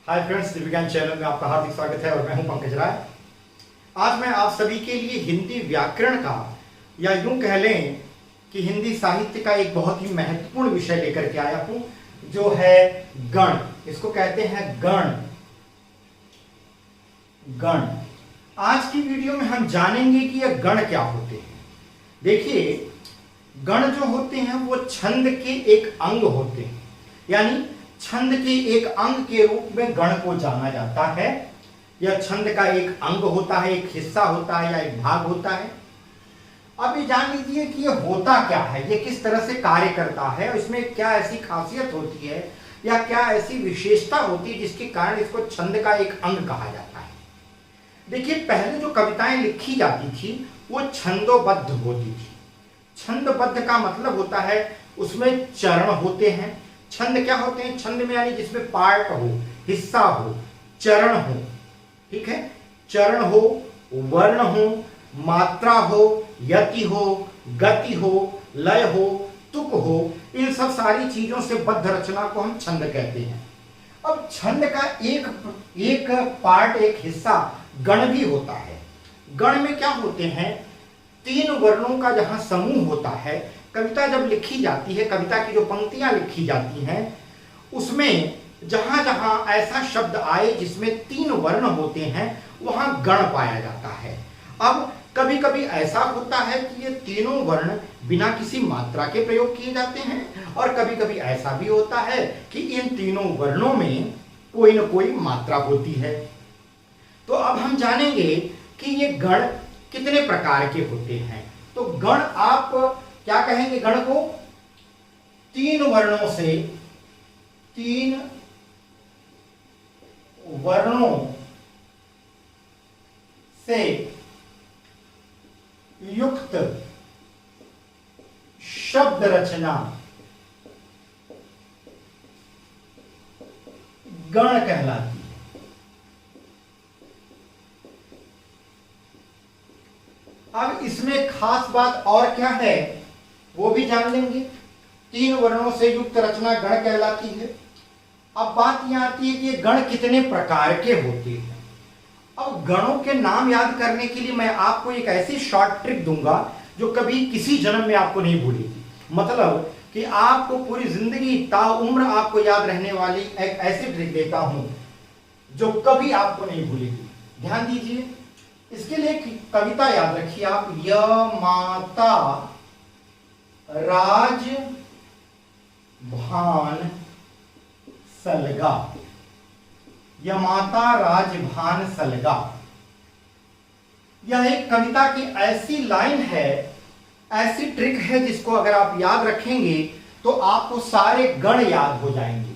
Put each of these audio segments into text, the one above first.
Hi friends, दिव्यज्ञान channel में आपका हार्दिक स्वागत है और मैं हूं पंकज राय। आज मैं आप सभी के लिए हिंदी व्याकरण का या यूं कह लें कि हिंदी साहित्य का एक बहुत ही महत्वपूर्ण विषय लेकर के आया हूं, जो है गण। इसको कहते हैं गण। गण। आज की वीडियो में हम जानेंगे कि यह गण क्या होते हैं। देखिए, गण जो होते हैं वो छंद के एक अंग होते हैं, यानी छंद के एक अंग के रूप में गण को जाना जाता है। यह छंद का एक अंग होता है, एक हिस्सा होता है या एक भाग होता है। अब ये जान लीजिए कि यह होता क्या है, ये किस तरह से कार्य करता है, इसमें क्या ऐसी खासियत होती है या क्या ऐसी विशेषता होती है जिसके कारण इसको छंद का एक अंग कहा जाता है। देखिए, पहले जो कविताएं लिखी जाती थी वो छंदोबद्ध होती थी। छंदबद्ध का मतलब होता है उसमें चरण होते हैं। छंद क्या होते हैं? छंद में यानी जिसमें पार्ट हो, हिस्सा हो, चरण हो, ठीक है। चरण हो, वर्ण हो, मात्रा हो, यति हो, गति हो, लय हो, तुक हो, इन सब सारी चीजों से बद्ध रचना को हम छंद कहते हैं। अब छंद का एक पार्ट, एक हिस्सा गण भी होता है। गण में क्या होते हैं? तीन वर्णों का जहां समूह होता है। कविता जब लिखी जाती है, कविता की जो पंक्तियां लिखी जाती हैं, उसमें जहां जहां ऐसा शब्द आए जिसमें तीन वर्ण होते हैं, वहां गण पाया जाता है। अब कभी कभी ऐसा होता है कि ये तीनों वर्ण बिना किसी मात्रा के प्रयोग किए जाते हैं, और कभी कभी ऐसा भी होता है कि इन तीनों वर्णों में कोई न कोई मात्रा होती है। तो अब हम जानेंगे कि ये गण कितने प्रकार के होते हैं। तो गण आप क्या कहेंगे? गण को तीन वर्णों से युक्त शब्द रचना गण कहलाती है। अब इसमें खास बात और क्या है वो भी जान लेंगे। तीन वर्णों से युक्त रचना गण कहलाती है। अब बात यह आती है कि ये गण कितने प्रकार के होते हैं। अब गणों के नाम याद करने के लिए मैं आपको एक ऐसी शॉर्ट ट्रिक दूंगा जो कभी किसी जन्म में आपको नहीं भूलेगी। मतलब कि आपको पूरी जिंदगी ताउम्र आपको याद रहने वाली एक ऐसी ट्रिक देता हूं जो कभी आपको नहीं भूलेगी। ध्यान दीजिए, इसके लिए कविता याद रखिए आप। य माता राज भान सलगा। यमाता राजभान सलगा। यह एक कविता की ऐसी लाइन है, ऐसी ट्रिक है जिसको अगर आप याद रखेंगे तो आपको सारे गण याद हो जाएंगे।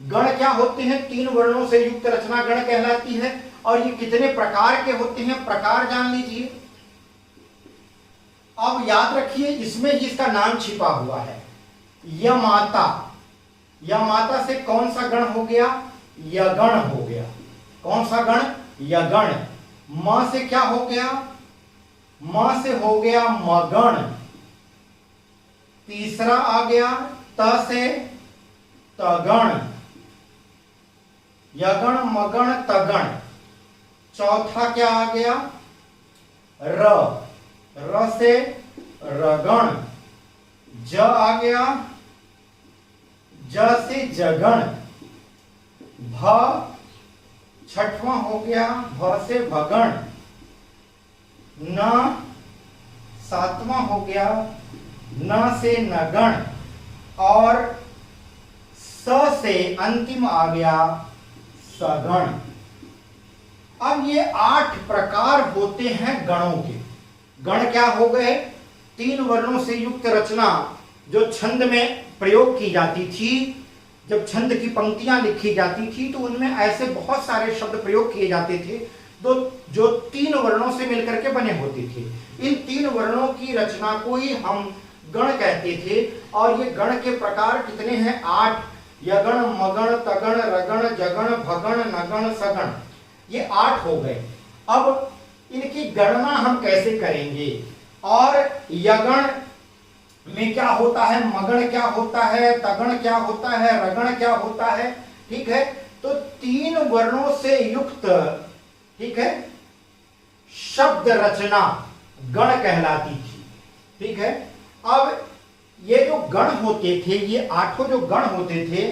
गण क्या होते हैं? तीन वर्णों से युक्त रचना गण कहलाती है। और ये कितने प्रकार के होते हैं, प्रकार जान लीजिए। अब याद रखिए, इसमें इसका नाम छिपा हुआ है। यमाता। यमाता से कौन सा गण हो गया? यगण हो गया। कौन सा गण? यगण। म से क्या हो गया? म से हो गया मगण। तीसरा आ गया त से तगण। यगण, मगण, तगण। चौथा क्या आ गया? र। र से रगण। ज आ गया, ज से जगण। भ छठवां हो गया, भ से भगण। न सातवां हो गया, न से नगण। और स से अंतिम आ गया सगण। अब ये 8 प्रकार होते हैं गणों के। गण क्या हो गए? तीन वर्णों से युक्त रचना जो छंद में प्रयोग की जाती थी। जब छंद की पंक्तियां लिखी जाती थी तो उनमें ऐसे बहुत सारे शब्द प्रयोग किए जाते थे जो तीन वर्णों से मिलकर के बने होते थे। इन तीन वर्णों की रचना को ही हम गण कहते थे। और ये गण के प्रकार कितने हैं? 8। यगण, मगण, तगण, रगण, जगण, भगण, नगण, सगण। ये 8 हो गए। अब इनकी गणना हम कैसे करेंगे? और यगण में क्या होता है, मगण क्या होता है, तगण क्या होता है, रगण क्या होता है, ठीक है। तो तीन तीन वर्णों से युक्त, ठीक है, शब्द रचना गण कहलाती थी। ठीक है, अब ये जो गण होते थे, ये आठों जो गण होते थे,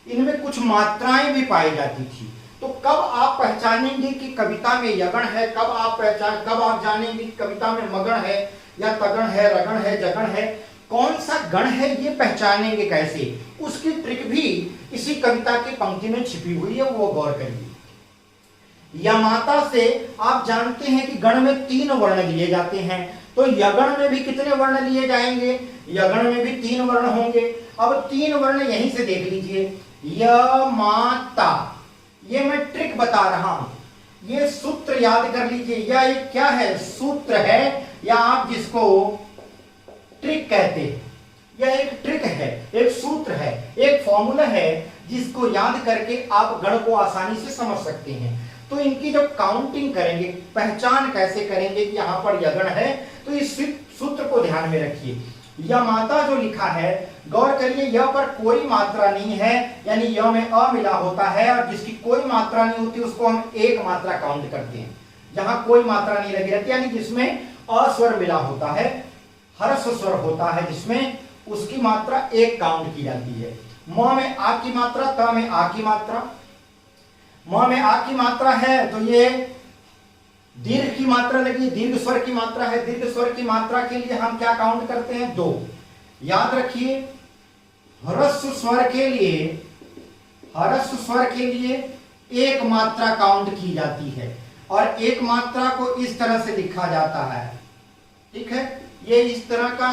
इनमें कुछ मात्राएं भी पाई जाती थी। तो कब आप पहचानेंगे कि कविता में यगण है, कब आप जानेंगे कि कविता में मगण है या तगण है, रगण है, जगण है, कौन सा गण है, ये पहचानेंगे कैसे, उसकी ट्रिक भी इसी कविता की पंक्ति में छिपी हुई है, वो गौर करिए। यमाता से आप जानते हैं कि गण में 3 वर्ण लिए जाते हैं, तो यगण में भी कितने वर्ण लिए जाएंगे, यगण में भी 3 वर्ण होंगे। अब 3 वर्ण यहीं से देख लीजिए, यमाता, ये मैं ट्रिक बता रहा हूं, ये सूत्र याद कर लीजिए। यह एक क्या है, सूत्र है, या आप जिसको ट्रिक कहते हैं, यह एक ट्रिक है, एक सूत्र है, एक फॉर्मूला है, जिसको याद करके आप गण को आसानी से समझ सकते हैं। तो इनकी जब काउंटिंग करेंगे, पहचान कैसे करेंगे कि यहां पर यगण है, तो इस सूत्र को ध्यान में रखिए। यमाता जो लिखा है, गौर करिए, यह पर कोई मात्रा नहीं है, यानी य में अ मिला होता है, और जिसकी कोई मात्रा नहीं होती उसको हम एक मात्रा काउंट करते हैं। जहां कोई मात्रा नहीं लगी रहती, यानी जिसमें अ स्वर मिला होता है, हर्ष स्वर होता है जिसमें, उसकी मात्रा एक काउंट की जाती है। म में आ की मात्रा, त में आ की मात्रा, म में आ की मात्रा है तो ये दीर्घ की मात्रा लगी, दीर्घ स्वर की मात्रा है, दीर्घ स्वर की मात्रा के लिए हम क्या काउंट करते हैं, 2। याद रखिए, ह्रस्व स्वर के लिए एक मात्रा काउंट की जाती है, और एक मात्रा को इस तरह से लिखा जाता है। ठीक है, ये इस तरह का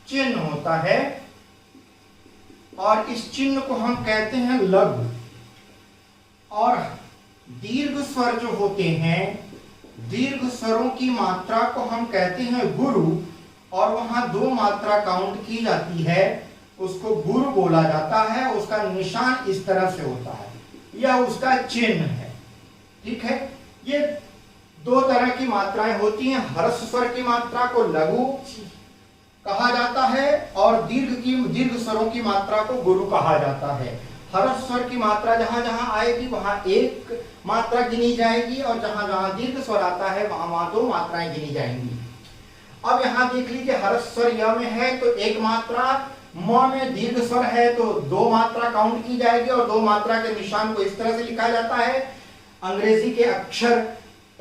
चिन्ह होता है, और इस चिन्ह को हम कहते हैं लघु। और दीर्घ स्वर जो होते हैं, दीर्घ स्वरों की मात्रा को हम कहते हैं गुरु, और वहां 2 मात्रा काउंट की जाती है, उसको गुरु बोला जाता है। उसका निशान इस तरह से होता है, यह उसका चिन्ह है। ठीक है, ये 2 तरह की मात्राएं होती हैं। ह्रस्व स्वर की मात्रा को लघु कहा जाता है, और दीर्घ स्वरों की मात्रा को गुरु कहा जाता है। ह्रस्व स्वर की मात्रा जहां जहां आएगी वहां एक मात्रा गिनी जाएगी, और जहां जहां दीर्घ स्वर आता है वहां 2 मात्राएं गिनी जाएंगी। अब यहां देख लीजिए, ह्रस्व स्वर य में है तो 1 मात्रा, म में दीर्घ स्वर है तो 2 मात्रा काउंट की जाएगी, और 2 मात्रा के निशान को इस तरह से लिखा जाता है, अंग्रेजी के अक्षर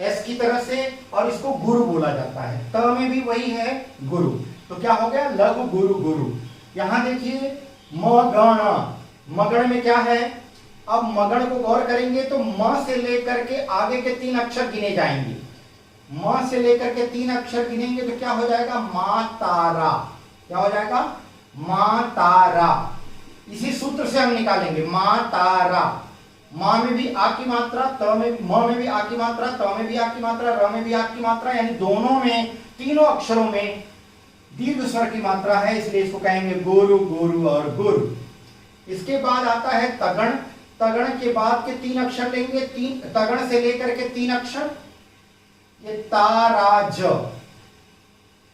एस की तरह से, और इसको गुरु बोला जाता है। त में भी वही है, गुरु। तो क्या हो गया, लघु गुरु गुरु। यहां देखिए, मगण, मगण में क्या है, अब मगण को गौर करेंगे तो म से लेकर के आगे के 3 अक्षर गिने जाएंगे। म से लेकर के 3 अक्षर गिनेंगे तो क्या हो जाएगा, मा तारा। क्या हो जाएगा, मा तारा। इसी सूत्र से हम निकालेंगे, मा तारा। मा में भी आ की मात्रा, त में, म में भी आ की मात्रा, त में भी आ की मात्रा, र में भी आ की मात्रा, यानी दोनों में, तीनों अक्षरों में दीर्घ स्वर की मात्रा है, इसलिए इसको कहेंगे गुरु, गुरु और गुरु। इसके बाद आता है तगण। तगण के बाद के 3 अक्षर लेंगे, तगण से लेकर के 3 अक्षर, ये ताराज।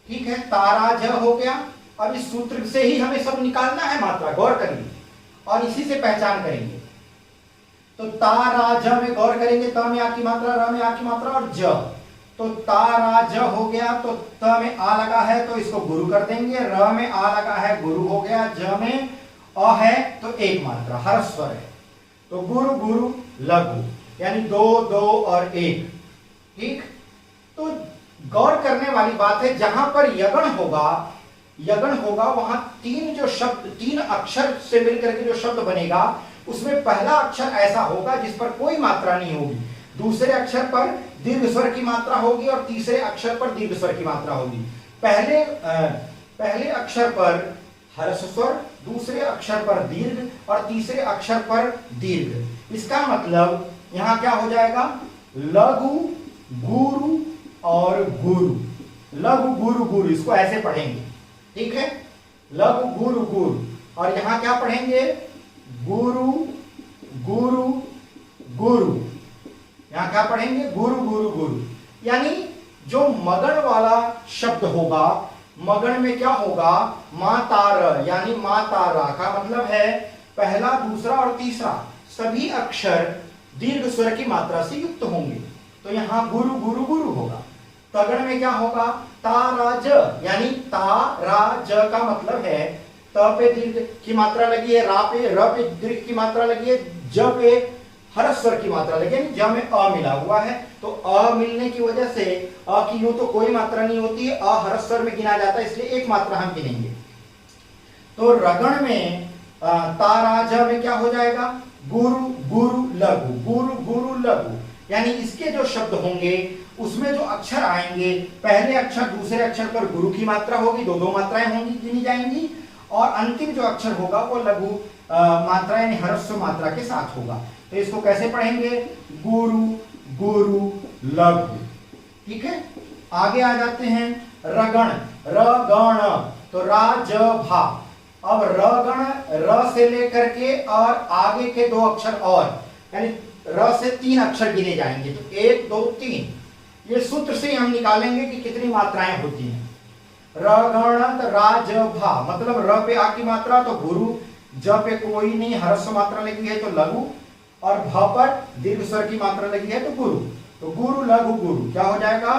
ठीक है, ताराज हो गया। अब इस सूत्र से ही हमें सब निकालना है मात्रा, गौर करिए, और इसी से पहचान करेंगे। तो ताराज में गौर करेंगे, त में आ की मात्रा, र में आ की मात्रा और ज, तो ताराज हो गया। तो त में आ लगा है तो इसको गुरु कर देंगे, र में आ लगा है गुरु हो गया, ज में अ है तो 1 मात्रा, ह्रस्व स्वर है, तो गुरु गुरु लघु, यानी 2 2 और 1। ठीक, तो गौर करने वाली बात है, जहां पर यगण होगा वहां 3 जो शब्द, 3 अक्षर से मिलकर के जो शब्द बनेगा, उसमें पहला अक्षर ऐसा होगा जिस पर कोई मात्रा नहीं होगी, दूसरे अक्षर पर दीर्घ स्वर की मात्रा होगी, और तीसरे अक्षर पर दीर्घ स्वर की मात्रा होगी। पहले अक्षर पर ह्रस्व स्वर, दूसरे अक्षर पर दीर्घ, और तीसरे अक्षर पर दीर्घ। इसका मतलब यहां क्या हो जाएगा, लघु गुरु और गुरु, लघु गुरु गुरु, इसको ऐसे पढ़ेंगे। ठीक है, लघु गुरु गुरु, और यहां क्या पढ़ेंगे, गुरु गुरु गुरु। यहां क्या पढ़ेंगे, गुरु गुरु गुरु। यानी जो मगण वाला शब्द होगा, मगण में क्या होगा, मातार, यानी मातारा का मतलब है पहला, दूसरा और तीसरा सभी अक्षर दीर्घ स्वर की मात्रा से युक्त होंगे। तो यहां गुरु गुरु गुरु होगा। तगड़ में क्या होगा, ताराज, यानी ताराज का मतलब है त पे दीर्घ की मात्रा लगी है, रा पे र पे दीर्घ की मात्रा लगी है, ज पे हर्ष स्वर की मात्रा लगी है, ज में अ मिला हुआ है। तो अ मिलने की वजह से अ की यूं तो कोई मात्रा नहीं होती है, अ हर्ष स्वर में गिना जाता है, इसलिए एक मात्रा हम गिनेंगे। तो रगण में ताराज में क्या हो जाएगा, गुरु गुरु लघु, गुरु गुरु लघु, यानी इसके जो शब्द होंगे उसमें जो अक्षर आएंगे, पहले अक्षर दूसरे अक्षर पर गुरु की मात्रा होगी, दो दो मात्राएं होंगी, गिनी जाएंगी, और अंतिम जो अक्षर होगा वो लघु मात्रा यानी ह्रस्व मात्रा के साथ होगा। तो इसको कैसे पढ़ेंगे, गुरु गुरु लघु। ठीक है, आगे आ जाते हैं रगण, रगण, तो राज भा। अब रगण र से लेकर के और आगे के दो अक्षर और, यानी र से 3 अक्षर गिने जाएंगे। तो 1 2 3, ये सूत्र से हम निकालेंगे कि कितनी मात्राएं होती हैं। रगणत राज भा, मतलब र पे आ की मात्रा तो गुरु, ज पे कोई नहीं ह्रस्व मात्रा लगी है तो लघु, और भ पर दीर्घ स्वर की मात्रा लगी है तो गुरु। तो गुरु लघु गुरु क्या हो जाएगा,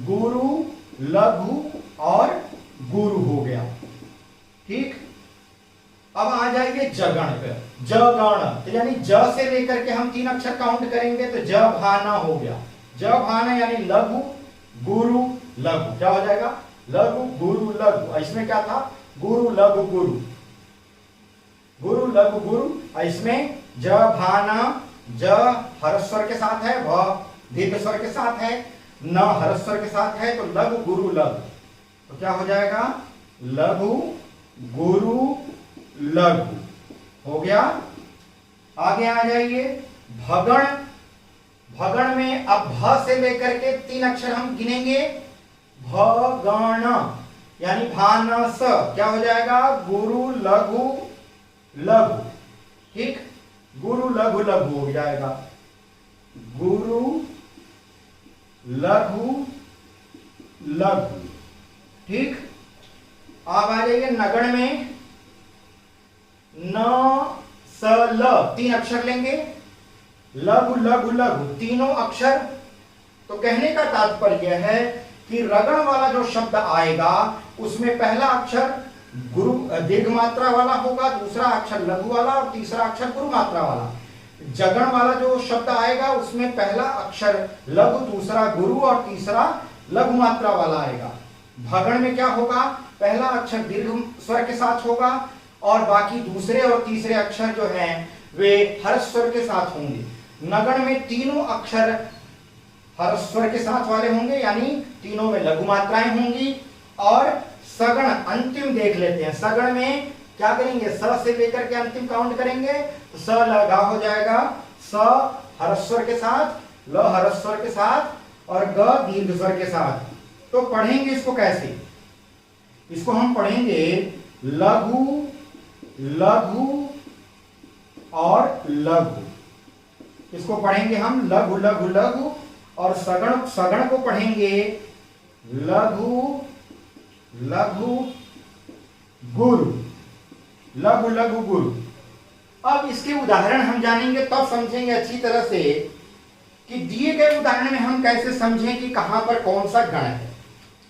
गुरु लघु और गुरु हो गया। ठीक, अब आ जाएंगे जगण पे, जगण, तो यानी ज से लेकर के हम 3 अक्षर काउंट करेंगे तो ज भाना हो गया, ज भाना यानी लघु गुरु लघु, क्या हो जाएगा, लघु गुरु लघु। इसमें क्या था, गुरु लघु गुरु, गुरु लघु गुरु। इसमें ज भाना, ज हर्ष स्वर के साथ है, भ दीर्घ स्वर के साथ है, न हर्ष स्वर के साथ है, तो लघु गुरु लघु। तो क्या हो जाएगा, लघु गुरु लघु हो गया। आगे आ जाइए भगण, भगण में अब भ से लेकर के 3 अक्षर हम गिनेंगे, भगण यानी भानस, क्या हो जाएगा, गुरु लघु लघु। ठीक, गुरु लघु लघु हो जाएगा, गुरु लघु लघु। ठीक, अब आ जाइए नगण में, न स ल 3 अक्षर लेंगे, लघु लघु लघु तीनों अक्षर। तो कहने का तात्पर्य है कि रगण वाला जो शब्द आएगा उसमें पहला अक्षर गुरु दीर्घ मात्रा वाला होगा, दूसरा अक्षर लघु वाला और तीसरा अक्षर गुरु मात्रा वाला। जगण वाला जो शब्द आएगा उसमें पहला अक्षर लघु, दूसरा गुरु और तीसरा लघु मात्रा वाला आएगा। भगण में क्या होगा, पहला अक्षर दीर्घ स्वर के साथ होगा और बाकी दूसरे और तीसरे अक्षर जो हैं वे हर्ष स्वर के साथ होंगे। नगण में तीनों अक्षर हर्ष स्वर के साथ वाले होंगे, यानी तीनों में लघु मात्राएं होंगी। और सगण अंतिम देख लेते हैं, सगण में क्या करेंगे, स से लेकर के अंतिम काउंट करेंगे, तो स लगा हो जाएगा, स हर्ष स्वर के साथ, ल हर्ष स्वर के साथ और ग दीर्घ स्वर के साथ। तो पढ़ेंगे इसको कैसे, इसको हम पढ़ेंगे लघु लघु और लघु, इसको पढ़ेंगे हम लघु लघु लघु, और सगण, सगण को पढ़ेंगे लघु लघु गुरु, लघु लघु गुरु। अब इसके उदाहरण हम जानेंगे तब समझेंगे अच्छी तरह से कि दिए गए उदाहरण में हम कैसे समझें कि कहां पर कौन सा गण है।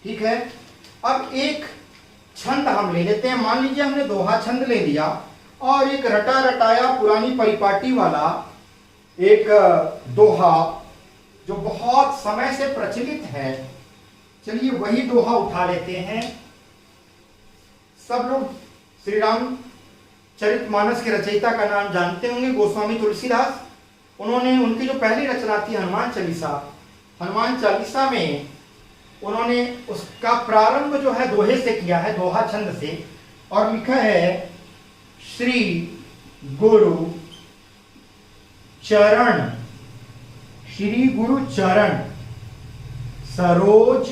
ठीक है, अब एक छंद हम ले लेते हैं। मान लीजिए हमने दोहा छंद ले लिया और एक रटा रटाया पुरानी परिपाटी वाला एक दोहा जो बहुत समय से प्रचलित है, चलिए वही दोहा उठा लेते हैं। सब लोग श्री राम चरितमानस के रचयिता का नाम जानते होंगे, गोस्वामी तुलसीदास। उन्होंने, उनकी जो पहली रचना थी हनुमान चालीसा, हनुमान चालीसा में उन्होंने उसका प्रारंभ जो है दोहे से किया है, दोहा छंद से, और लिखा है श्री गुरु चरण, श्री गुरु चरण सरोज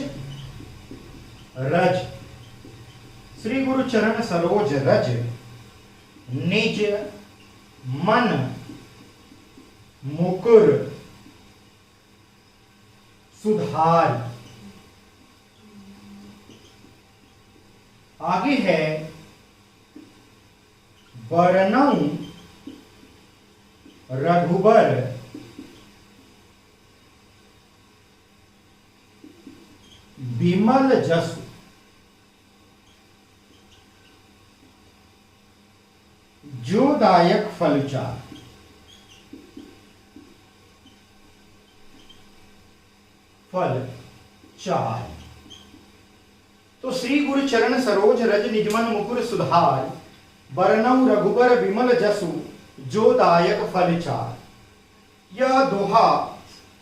रज, श्री गुरु चरण सरोज रज, निज मन मुकुर सुधार। आगे है बरनऊ रघुबर विमल जसु, जोदायक फलचार। फल चार। तो श्री गुरु चरण सरोज रज निजमन मुकुर सुधार, बरनऊ रघुबर विमल जसु, जोदायक फल चार। यह दोहा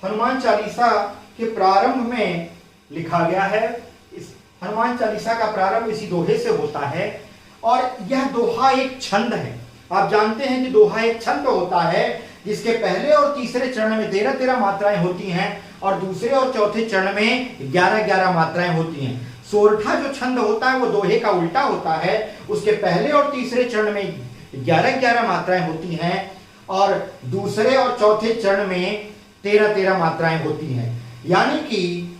हनुमान चालीसा के प्रारंभ में लिखा गया है। इस हनुमान चालीसा का प्रारंभ इसी दोहे से होता है और यह दोहा एक छंद है। आप जानते हैं कि दोहा एक छंद होता है जिसके पहले और तीसरे चरण में 13-13 मात्राएं होती हैं और दूसरे और चौथे चरण में 11-11 मात्राएं होती हैं। सोरठा जो छंद होता है वो दोहे का उल्टा होता है, उसके पहले और तीसरे चरण में 11-11 मात्राएं होती हैं और दूसरे और चौथे चरण में 13-13 मात्राएं होती हैं। यानी कि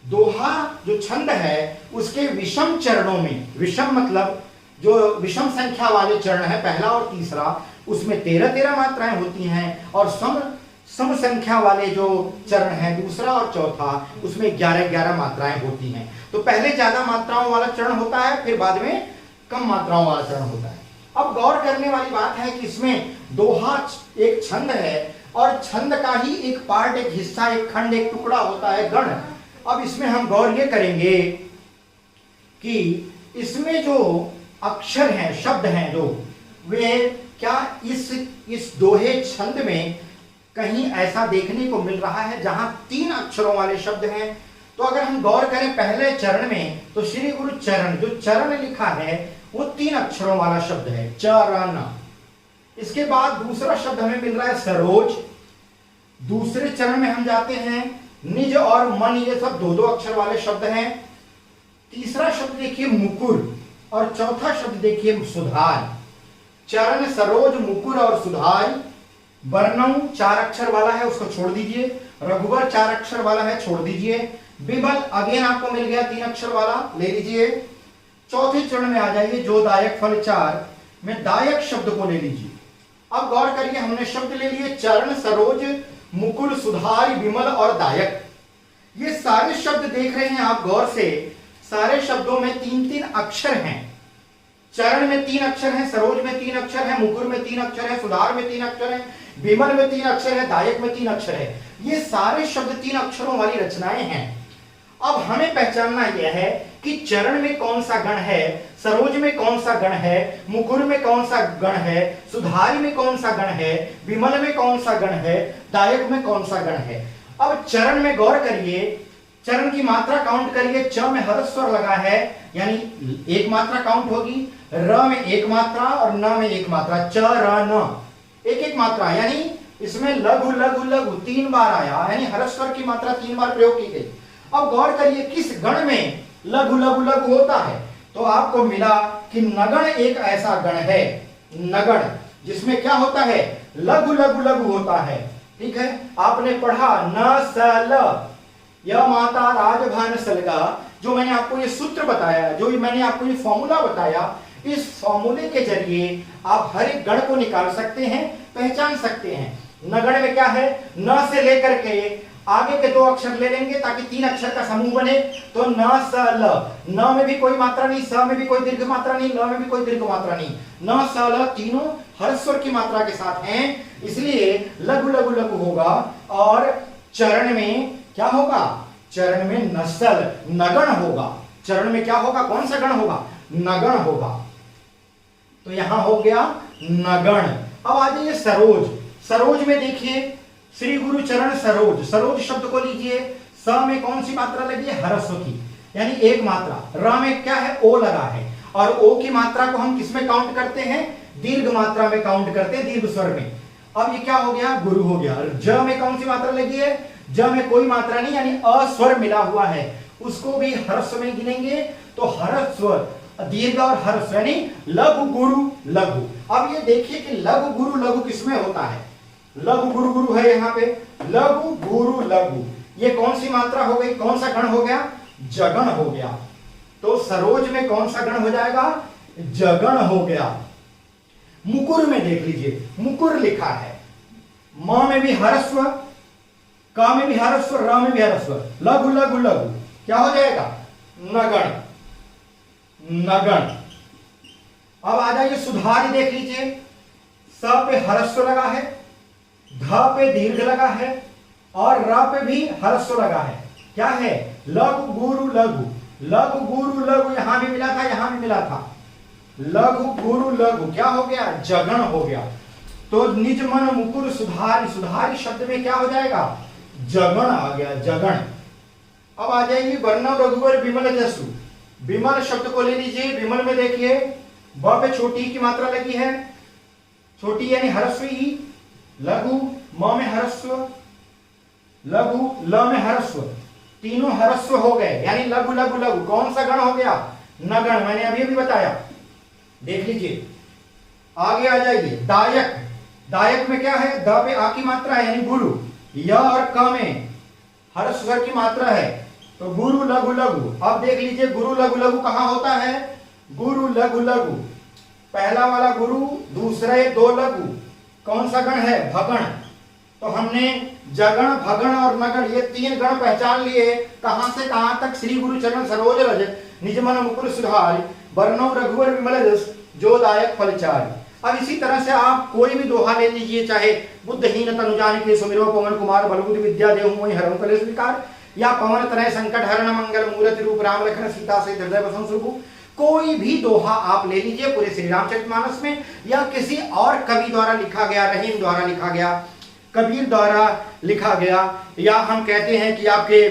दोहा जो छंद है उसके विषम चरणों में, विषम मतलब जो विषम संख्या वाले चरण है पहला और तीसरा, उसमें 13-13 मात्राएं होती हैं और सम संख्या वाले जो चरण है दूसरा और चौथा, उसमें 11-11 मात्राएं होती हैं। तो पहले ज्यादा मात्राओं वाला चरण होता है, फिर बाद में कम मात्राओं वाला चरण होता है। अब गौर करने वाली बात है कि इसमें दोहा एक छंद है और छंद का ही एक पार्ट, एक हिस्सा, एक खंड, एक टुकड़ा होता है गण। अब इसमें हम गौर ये करेंगे कि इसमें जो अक्षर हैं, शब्द हैं जो, वे क्या इस दोहे छंद में कहीं ऐसा देखने को मिल रहा है जहां 3 अक्षरों वाले शब्द हैं। तो अगर हम गौर करें पहले चरण में तो श्री गुरु चरण, जो चरण लिखा है वो 3 अक्षरों वाला शब्द है, चरण। इसके बाद दूसरा शब्द हमें मिल रहा है सरोज। दूसरे चरण में हम जाते हैं निज और मन, ये सब 2-2 अक्षर वाले शब्द हैं। तीसरा शब्द देखिए मुकुर और चौथा शब्द देखिए सुधार। चरण, सरोज, मुकुर और सुधार। बरनऊ 4 अक्षर वाला है, उसको छोड़ दीजिए। रघुबर 4 अक्षर वाला है, छोड़ दीजिए। विमल अगेन आपको मिल गया 3 अक्षर वाला, ले लीजिए। चौथे चरण में आ जाइए, जो दायक फल चार में दायक शब्द को ले लीजिए। अब गौर करिए, हमने शब्द ले लिए चरण, सरोज, मुकुल, सुधार, विमल और दायक। ये सारे शब्द देख रहे हैं आप गौर से, सारे शब्दों में 3-3 अक्षर हैं। चरण में 3 अक्षर हैं, सरोज में 3 अक्षर है, मुकुर में 3 अक्षर है, सुधार में 3 अक्षर है, विमल में 3 अक्षर है, दायक में 3 अक्षर है। ये सारे शब्द 3 अक्षरों वाली रचनाएं हैं। अब हमें पहचानना यह है कि चरण में कौन सा गण है, सरोज में कौन सा गण है, मुकुर में कौन सा गण है, सुधारी में कौन सा गण है, विमल में कौन सा गण है, दायक में कौन सा गण है। अब चरण में गौर करिए, चरण की मात्रा काउंट करिए। च में हरस्वर लगा है यानी 1 मात्रा काउंट होगी, र में 1 मात्रा और न में 1 मात्रा, च र न 1-1 मात्रा, यानी इसमें लघु लघु लघु 3 बार आया, यानी हरस्वर की मात्रा 3 बार प्रयोग की गई। अब गौर करिए किस गण में लघु लघु लघु होता है, तो आपको मिला कि नगण एक ऐसा गण है, नगण, जिसमें क्या होता है, लघु लघु लघु होता है। ठीक है, आपने पढ़ा न सल, यह माता राजभान सलगा, जो मैंने आपको ये सूत्र बताया, जो मैंने आपको ये फॉर्मूला बताया, इस फॉर्मूले के जरिए आप हर एक गण को निकाल सकते हैं, पहचान सकते हैं। नगण में क्या है, न से लेकर के आगे के 2 अक्षर ले लेंगे ताकि 3 अक्षर का समूह बने। तो न स ल, न में भी कोई मात्रा नहीं, स में भी कोई दीर्घ मात्रा नहीं, ल में भी कोई दीर्घ मात्रा नहीं, न स ल तीनों हरस्वर की मात्रा के साथ हैं, इसलिए लघु लघु लघु होगा। और चरण में क्या होगा, चरण में नसल, नगण होगा। चरण में क्या होगा, कौन सा गण होगा, नगण होगा। तो यहां हो गया नगण। अब आ जाइए सरोज। सरोज में देखिए श्री गुरु चरण सरोज, सरोज शब्द को लीजिए। स में कौन सी मात्रा लगी है, ह्रस्व की, यानी 1 मात्रा। र में क्या है, ओ लगा है, और ओ की मात्रा को हम किसमें काउंट करते हैं, दीर्घ मात्रा में काउंट करते हैं, दीर्घ स्वर में। अब ये क्या हो गया, गुरु हो गया। ज में कौन सी मात्रा लगी है, ज में कोई मात्रा नहीं, यानी अस्वर मिला हुआ है, उसको भी ह्रस्व में गिनेंगे। तो ह्रस्व, दीर्घ और ह्रस्व, यानी लघु गुरु लघु। अब ये देखिए कि लघु गुरु लघु किसमें होता है, लघु गुरु गुरु है यहाँ पे, लघु गुरु लघु, ये कौन सी मात्रा हो गई, कौन सा गण हो गया, जगण हो गया। तो सरोज में कौन सा गण हो जाएगा, जगण हो गया। मुकुर में देख लीजिए, मुकुर लिखा है, म में भी ह्रस्व, क में भी ह्रस्व, र में भी ह्रस्व, लघु लघु लघु, क्या हो जाएगा, नगण, नगण। अब आ जाइए सुधार, देख लीजिए, स पे हरस्व लगा है, ध पे दीर्घ लगा है और र पे भी हरस्व लगा है। क्या है? लघु गुरु लघु, लघु गुरु लघु, यहां भी मिला था, यहां भी मिला था। लघु गुरु लघु क्या हो गया? जगण हो गया। तो निज मन मुकुर सुधारी, सुधारी शब्द में क्या हो जाएगा? जगण आ गया, जगण। अब आ जाएगी वर्णव रघुवर विमल जसु। विमल शब्द को ले लीजिए, विमल में देखिए ब पे छोटी की मात्रा लगी है, छोटी यानी हरस्व ही, लघु म में हरस्व, लघु ल में हरस्व, तीनों हरस्व हो गए, यानी लघु लघु लघु। कौन सा गण हो गया? नगण, मैंने अभी अभी बताया। देख लीजिए, आगे आ जाइए दायक। दायक में क्या है? द पे आ की मात्रा है यानी गुरु, य और क में हर्ष स्वर की मात्रा है, तो गुरु लघु लघु। अब देख लीजिए गुरु लघु लघु कहां होता है? गुरु लघु लघु, पहला वाला गुरु, दूसरे दो लघु। कौन सा गण है? भगण। तो हमने जगण, भगण और नगण ये तीन गण पहचान लिए। कहां से कहां तक? श्री गुरु चरण सरोज रज निज मन मुकुर सुधारि, वर्णव रघुवर विमल जस जो दायक फलचारि। अब इसी तरह से आप कोई भी दोहा ले लीजिए, चाहे बुद्धहीन तनु जानिके सुमिरो पवन कुमार बलबुद्धि विद्या देहु मोहि हरहु कलेश विकार, या पवन तनय संकट हरण मंगल मूर्ति रूप राम लखन सीता से हृदय बसंत स्वरूप। कोई भी दोहा आप ले लीजिए पूरे श्री रामचरितमानस में, या किसी और कवि द्वारा लिखा गया, रहीम द्वारा लिखा गया, कबीर द्वारा लिखा गया, या हम कहते हैं कि आपके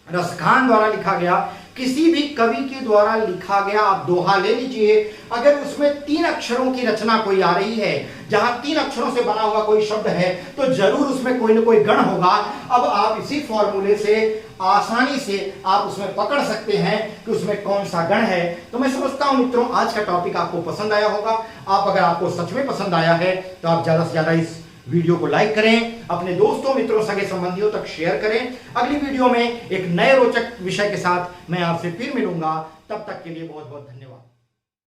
रसखान द्वारा लिखा गया, किसी भी कवि के द्वारा लिखा गया आप दोहा ले लीजिए। अगर उसमें 3 अक्षरों की रचना कोई आ रही है, जहां 3 अक्षरों से बना हुआ कोई शब्द है, तो जरूर उसमें कोई ना कोई गण होगा। अब आप इसी फॉर्मूले से आसानी से आप उसमें पकड़ सकते हैं कि उसमें कौन सा गण है। तो मैं समझता हूं मित्रों आज का टॉपिक आपको पसंद आया होगा। आप अगर आपको सच में पसंद आया है तो आप ज्यादा से ज्यादा इस वीडियो को लाइक करें, अपने दोस्तों मित्रों सगे संबंधियों तक शेयर करें। अगली वीडियो में एक नए रोचक विषय के साथ मैं आपसे फिर मिलूंगा। तब तक के लिए बहुत बहुत धन्यवाद।